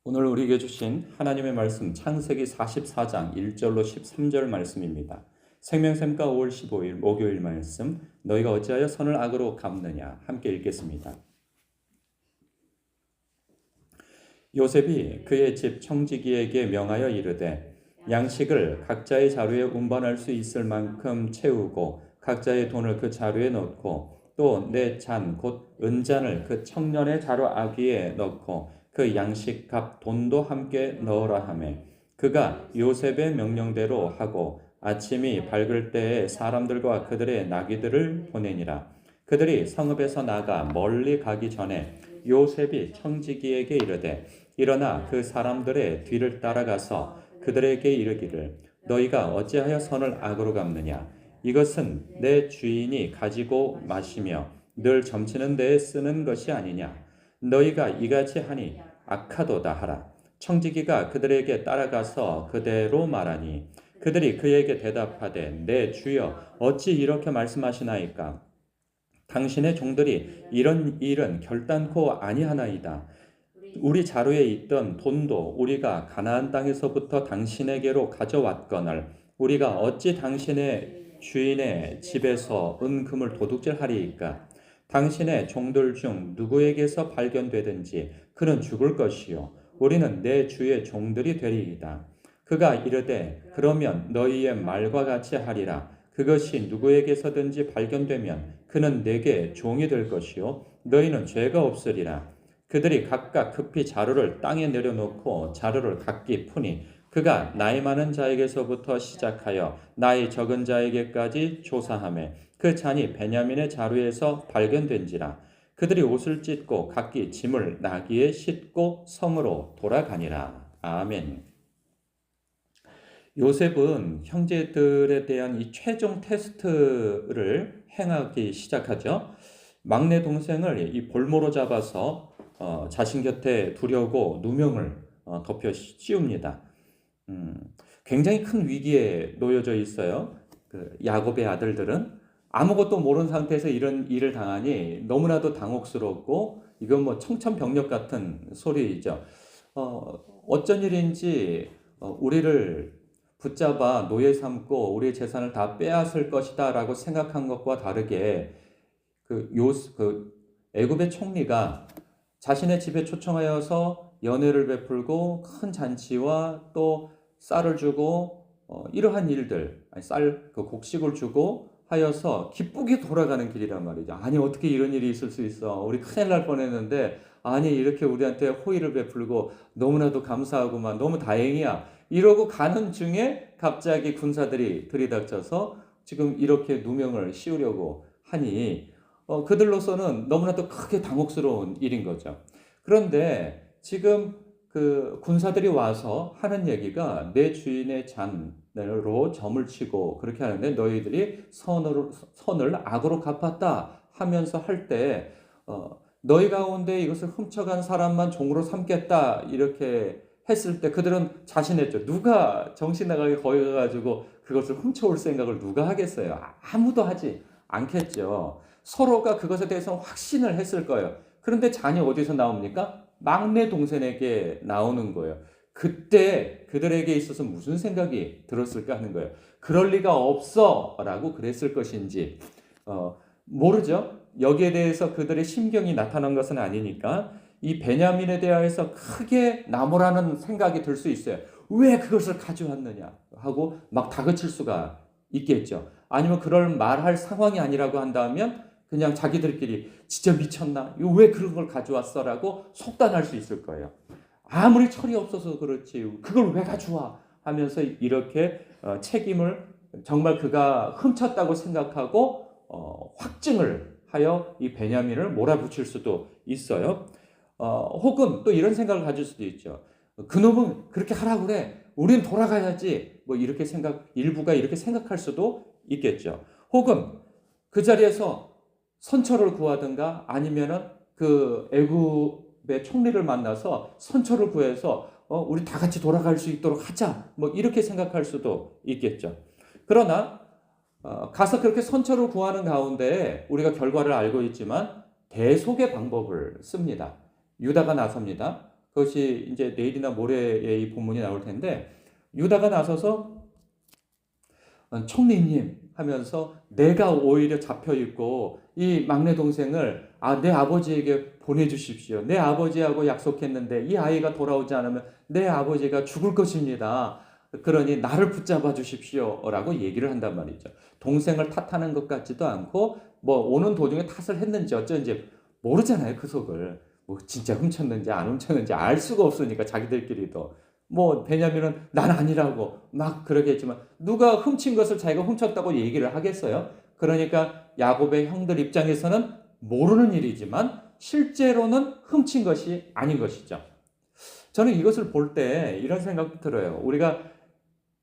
오늘 우리에게 주신 하나님의 말씀 창세기 44장 1절로 13절 말씀입니다. 생명샘가 5월 15일 목요일 말씀 너희가 어찌하여 선을 악으로 갚느냐 함께 읽겠습니다. 요셉이 그의 집 청지기에게 명하여 이르되 양식을 각자의 자루에 운반할 수 있을 만큼 채우고 각자의 돈을 그 자루에 넣고 또 내 잔 곧 은잔을 그 청년의 자루 아귀에 넣고 그 양식 값 돈도 함께 넣으라 하매 그가 요셉의 명령대로 하고 아침이 밝을 때에 사람들과 그들의 나귀들을 보내니라. 그들이 성읍에서 나가 멀리 가기 전에 요셉이 청지기에게 이르되 일어나 그 사람들의 뒤를 따라가서 그들에게 이르기를 너희가 어찌하여 선을 악으로 갚느냐 이것은 내 주인이 가지고 마시며 늘 점치는 데에 쓰는 것이 아니냐 너희가 이같이 하니 악하도다 하라. 청지기가 그들에게 따라가서 그대로 말하니 그들이 그에게 대답하되 내 주여 어찌 이렇게 말씀하시나이까 당신의 종들이 이런 일은 결단코 아니하나이다. 우리 자루에 있던 돈도 우리가 가나안 땅에서부터 당신에게로 가져왔거늘 우리가 어찌 당신의 주인의 집에서 은금을 도둑질하리이까 당신의 종들 중 누구에게서 발견되든지 그는 죽을 것이요 우리는 내 주의 종들이 되리이다. 그가 이르되 그러면 너희의 말과 같이 하리라. 그것이 누구에게서든지 발견되면 그는 내게 종이 될 것이요 너희는 죄가 없으리라. 그들이 각각 급히 자루를 땅에 내려놓고 자루를 각기 푸니 그가 나이 많은 자에게서부터 시작하여 나이 적은 자에게까지 조사하매 그 잔이 베냐민의 자루에서 발견된지라. 그들이 옷을 찢고 각기 짐을 나귀에 싣고 성으로 돌아가니라. 아멘. 요셉은 형제들에 대한 이 최종 테스트를 행하기 시작하죠. 막내 동생을 이 볼모로 잡아서 자신 곁에 두려고 누명을 덮여 씌웁니다. 굉장히 큰 위기에 놓여져 있어요. 그 야곱의 아들들은 아무것도 모르는 상태에서 이런 일을 당하니 너무나도 당혹스럽고 이건 뭐 청천벽력 같은 소리이죠. 어쩐 일인지 우리를 붙잡아 노예 삼고 우리의 재산을 다 빼앗을 것이다라고 생각한 것과 다르게 그 애굽의 총리가 자신의 집에 초청하여서 연회를 베풀고 큰 잔치와 또 쌀을 주고 이러한 일들, 그 곡식을 주고 하여서 기쁘게 돌아가는 길이란 말이죠. 아니 어떻게 이런 일이 있을 수 있어? 우리 큰일 날 뻔했는데 아니 이렇게 우리한테 호의를 베풀고 너무나도 감사하고만 너무 다행이야. 이러고 가는 중에 갑자기 군사들이 들이닥쳐서 지금 이렇게 누명을 씌우려고 하니 그들로서는 너무나도 크게 당혹스러운 일인 거죠. 그런데 지금 그 군사들이 와서 하는 얘기가 내 주인의 잔으로 점을 치고 그렇게 하는데 너희들이 선을 악으로 갚았다 하면서 할 때 너희 가운데 이것을 훔쳐간 사람만 종으로 삼겠다 이렇게 했을 때 그들은 자신했죠. 누가 정신 나가게 거기 가가지고 그것을 훔쳐올 생각을 누가 하겠어요? 아무도 하지 않겠죠. 서로가 그것에 대해서 확신을 했을 거예요. 그런데 잔이 어디서 나옵니까? 막내 동생에게 나오는 거예요. 그때 그들에게 있어서 무슨 생각이 들었을까 하는 거예요. 그럴 리가 없어 라고 그랬을 것인지 모르죠. 여기에 대해서 그들의 심경이 나타난 것은 아니니까 이 베냐민에 대하여서 크게 나무라는 생각이 들 수 있어요. 왜 그것을 가져왔느냐 하고 막 다그칠 수가 있겠죠. 아니면 그럴 말할 상황이 아니라고 한다면 그냥 자기들끼리 진짜 미쳤나? 이거 왜 그런 걸 가져왔어? 라고 속단할 수 있을 거예요. 아무리 철이 없어서 그렇지 그걸 왜 가져와? 하면서 이렇게 책임을 정말 그가 훔쳤다고 생각하고 확증을 하여 이 베냐민을 몰아붙일 수도 있어요. 혹은 또 이런 생각을 가질 수도 있죠. 그놈은 그렇게 하라고 그래. 우린 돌아가야지. 뭐 이렇게 일부가 이렇게 생각할 수도 있겠죠. 혹은 그 자리에서 선처를 구하든가 아니면은 그 애굽의 총리를 만나서 선처를 구해서 우리 다 같이 돌아갈 수 있도록 하자. 뭐 이렇게 생각할 수도 있겠죠. 그러나 가서 그렇게 선처를 구하는 가운데 우리가 결과를 알고 있지만 대속의 방법을 씁니다. 유다가 나섭니다. 그것이 이제 내일이나 모레에 이 본문이 나올 텐데, 유다가 나서서 총리님 하면서 내가 오히려 잡혀 있고 이 막내 동생을 내 아버지에게 보내주십시오. 내 아버지하고 약속했는데 이 아이가 돌아오지 않으면 내 아버지가 죽을 것입니다. 그러니 나를 붙잡아 주십시오라고 얘기를 한단 말이죠. 동생을 탓하는 것 같지도 않고 뭐 오는 도중에 탓을 했는지 어쩐지 모르잖아요. 그 속을. 뭐 진짜 훔쳤는지 안 훔쳤는지 알 수가 없으니까 자기들끼리도. 뭐 베냐민은 난 아니라고 막 그러겠지만 누가 훔친 것을 자기가 훔쳤다고 얘기를 하겠어요? 그러니까 야곱의 형들 입장에서는 모르는 일이지만 실제로는 훔친 것이 아닌 것이죠. 저는 이것을 볼 때 이런 생각도 들어요. 우리가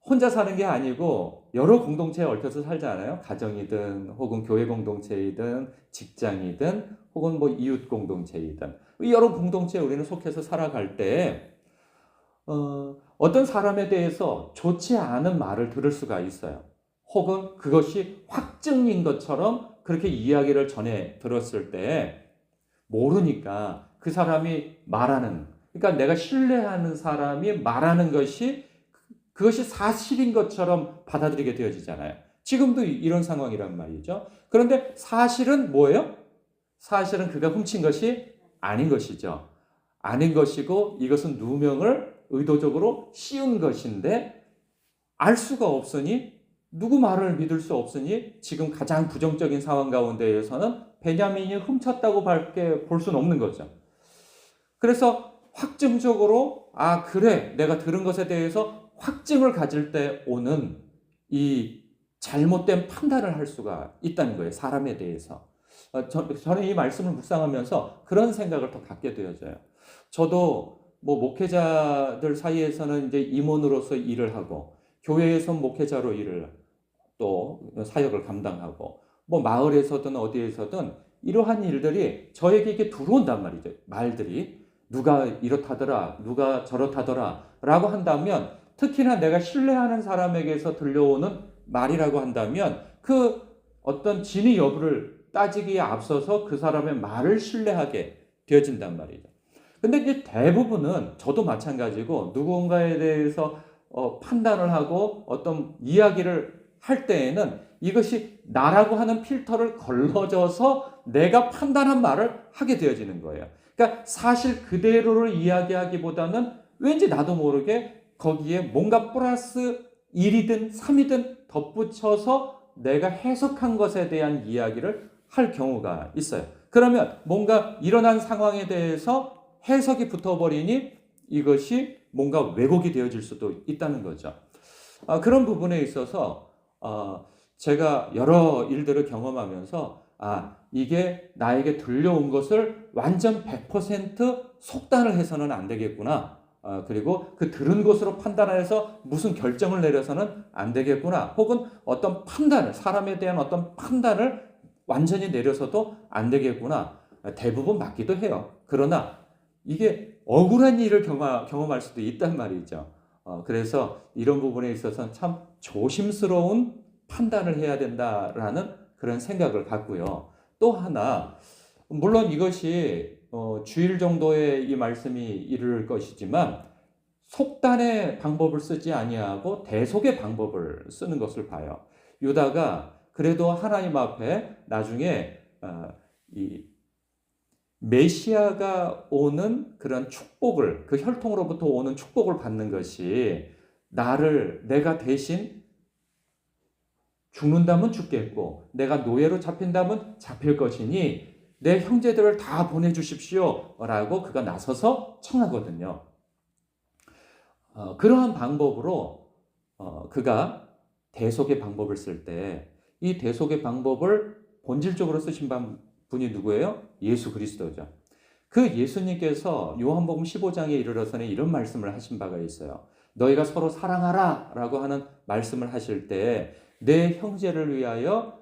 혼자 사는 게 아니고 여러 공동체에 얽혀서 살잖아요. 가정이든 혹은 교회 공동체이든 직장이든 혹은 뭐 이웃 공동체이든 여러 공동체에 우리는 속해서 살아갈 때 어떤 사람에 대해서 좋지 않은 말을 들을 수가 있어요. 혹은 그것이 확증인 것처럼 그렇게 이야기를 전해 들었을 때 모르니까 그 사람이 말하는, 그러니까 내가 신뢰하는 사람이 말하는 것이 그것이 사실인 것처럼 받아들이게 되어지잖아요. 지금도 이런 상황이란 말이죠. 그런데 사실은 뭐예요? 사실은 그가 훔친 것이 아닌 것이죠. 아닌 것이고 이것은 누명을 의도적으로 씌운 것인데 알 수가 없으니 누구 말을 믿을 수 없으니 지금 가장 부정적인 상황 가운데에서는 베냐민이 훔쳤다고 밖에 볼 수는 없는 거죠. 그래서 확증적으로 그래 내가 들은 것에 대해서 확증을 가질 때 오는 이 잘못된 판단을 할 수가 있다는 거예요. 사람에 대해서. 저는 이 말씀을 묵상하면서 그런 생각을 더 갖게 되어져요. 저도 뭐 목회자들 사이에서는 이제 임원으로서 일을 하고 교회에서 목회자로 일을 또 사역을 감당하고 뭐 마을에서든 어디에서든 이러한 일들이 저에게 이렇게 들어온단 말이죠. 말들이 누가 이렇다더라, 누가 저렇다더라 라고 한다면 특히나 내가 신뢰하는 사람에게서 들려오는 말이라고 한다면 그 어떤 진위 여부를 따지기에 앞서서 그 사람의 말을 신뢰하게 되어진단 말이죠. 근데 이제 대부분은 저도 마찬가지고 누군가에 대해서 판단을 하고 어떤 이야기를 할 때에는 이것이 나라고 하는 필터를 걸러져서 내가 판단한 말을 하게 되어지는 거예요. 그러니까 사실 그대로를 이야기하기보다는 왠지 나도 모르게 거기에 뭔가 플러스 1이든 3이든 덧붙여서 내가 해석한 것에 대한 이야기를 할 경우가 있어요. 그러면 뭔가 일어난 상황에 대해서 해석이 붙어버리니 이것이 뭔가 왜곡이 되어질 수도 있다는 거죠. 그런 부분에 있어서 제가 여러 일들을 경험하면서 이게 나에게 들려온 것을 완전 100% 속단을 해서는 안 되겠구나. 그리고 그 들은 것으로 판단해서 무슨 결정을 내려서는 안 되겠구나. 혹은 어떤 판단을, 사람에 대한 어떤 판단을 완전히 내려서도 안 되겠구나. 대부분 맞기도 해요. 그러나 이게 억울한 일을 경험할 수도 있단 말이죠. 그래서 이런 부분에 있어서 참 조심스러운 판단을 해야 된다라는 그런 생각을 갖고요. 또 하나, 물론 이것이 주일 정도의 이 말씀이 이를 것이지만 속단의 방법을 쓰지 아니하고 대속의 방법을 쓰는 것을 봐요. 유다가 그래도 하나님 앞에 나중에 이 메시아가 오는 그런 축복을, 그 혈통으로부터 오는 축복을 받는 것이 내가 대신 죽는다면 죽겠고 내가 노예로 잡힌다면 잡힐 것이니 내 형제들을 다 보내주십시오 라고 그가 나서서 청하거든요. 그러한 방법으로 그가 대속의 방법을 쓸 때 이 대속의 방법을 본질적으로 쓰신 분이 누구예요? 예수 그리스도죠. 그 예수님께서 요한복음 15장에 이르러서는 이런 말씀을 하신 바가 있어요. 너희가 서로 사랑하라 라고 하는 말씀을 하실 때 내 형제를 위하여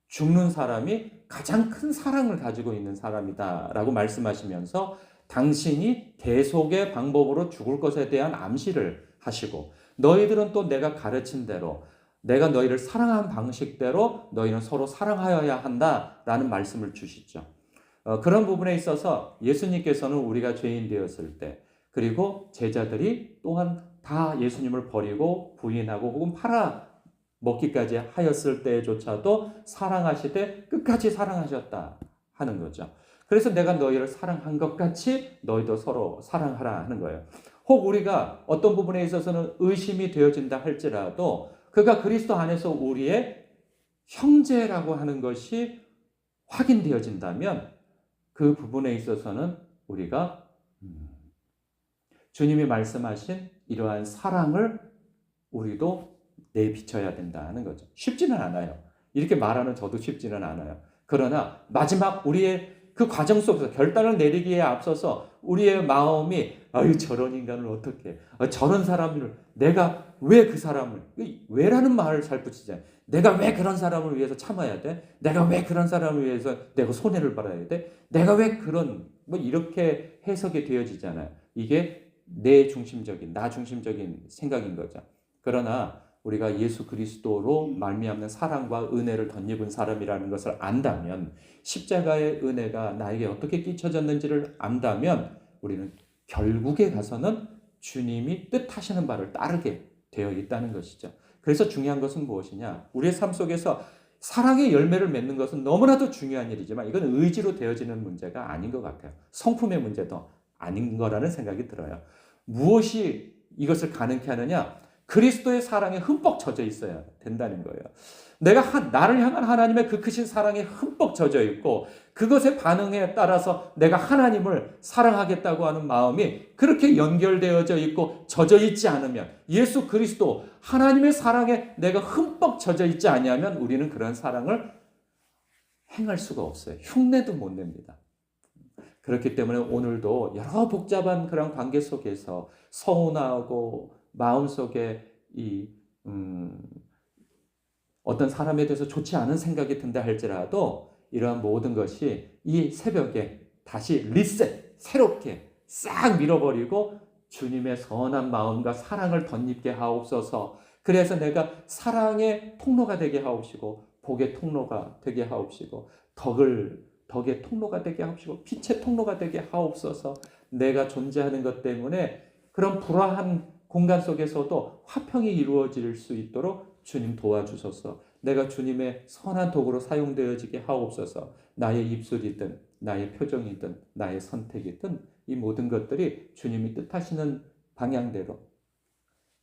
죽는 사람이 가장 큰 사랑을 가지고 있는 사람이다 라고 말씀하시면서 당신이 대속의 방법으로 죽을 것에 대한 암시를 하시고 너희들은 또 내가 가르친 대로 내가 너희를 사랑한 방식대로 너희는 서로 사랑하여야 한다라는 말씀을 주시죠. 그런 부분에 있어서 예수님께서는 우리가 죄인 되었을 때 그리고 제자들이 또한 다 예수님을 버리고 부인하고 혹은 팔아 먹기까지 하였을 때조차도 사랑하시되 끝까지 사랑하셨다 하는 거죠. 그래서 내가 너희를 사랑한 것 같이 너희도 서로 사랑하라 하는 거예요. 혹 우리가 어떤 부분에 있어서는 의심이 되어진다 할지라도 그가 그리스도 안에서 우리의 형제라고 하는 것이 확인되어진다면 그 부분에 있어서는 우리가 주님이 말씀하신 이러한 사랑을 우리도 내비쳐야 된다는 거죠. 쉽지는 않아요. 이렇게 말하는 저도 쉽지는 않아요. 그러나 마지막 우리의 그 과정 속에서 결단을 내리기에 앞서서 우리의 마음이 아유 저런 인간을 어떻게 저런 사람을 내가 왜 그 사람을 왜라는 말을 잘 붙이잖아요. 내가 왜 그런 사람을 위해서 참아야 돼? 내가 왜 그런 사람을 위해서 내가 손해를 받아야 돼? 내가 왜 그런 뭐 이렇게 해석이 되어지잖아요. 이게 내 중심적인 나 중심적인 생각인 거죠. 그러나 우리가 예수 그리스도로 말미암는 사랑과 은혜를 덧입은 사람이라는 것을 안다면 십자가의 은혜가 나에게 어떻게 끼쳐졌는지를 안다면 우리는 결국에 가서는 주님이 뜻하시는 바를 따르게 되어 있다는 것이죠. 그래서 중요한 것은 무엇이냐? 우리의 삶 속에서 사랑의 열매를 맺는 것은 너무나도 중요한 일이지만 이건 의지로 되어지는 문제가 아닌 것 같아요. 성품의 문제도 아닌 거라는 생각이 들어요. 무엇이 이것을 가능케 하느냐? 그리스도의 사랑에 흠뻑 젖어 있어야 된다는 거예요. 내가 나를 향한 하나님의 그 크신 사랑에 흠뻑 젖어 있고 그것의 반응에 따라서 내가 하나님을 사랑하겠다고 하는 마음이 그렇게 연결되어져 있고 젖어 있지 않으면 예수 그리스도 하나님의 사랑에 내가 흠뻑 젖어 있지 않으면 우리는 그런 사랑을 행할 수가 없어요. 흉내도 못 냅니다. 그렇기 때문에 오늘도 여러 복잡한 그런 관계 속에서 서운하고 마음속에 어떤 사람에 대해서 좋지 않은 생각이 든다 할지라도 이러한 모든 것이 이 새벽에 다시 리셋, 새롭게 싹 밀어버리고 주님의 선한 마음과 사랑을 덧입게 하옵소서. 그래서 내가 사랑의 통로가 되게 하옵시고 복의 통로가 되게 하옵시고 덕의 통로가 되게 하옵시고 빛의 통로가 되게 하옵소서. 내가 존재하는 것 때문에 그런 불화한 공간 속에서도 화평이 이루어질 수 있도록 주님 도와주소서. 내가 주님의 선한 도구로 사용되어지게 하옵소서. 나의 입술이든 나의 표정이든 나의 선택이든 이 모든 것들이 주님이 뜻하시는 방향대로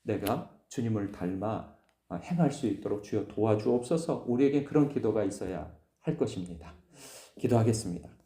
내가 주님을 닮아 행할 수 있도록 주여 도와주옵소서. 우리에게 그런 기도가 있어야 할 것입니다. 기도하겠습니다.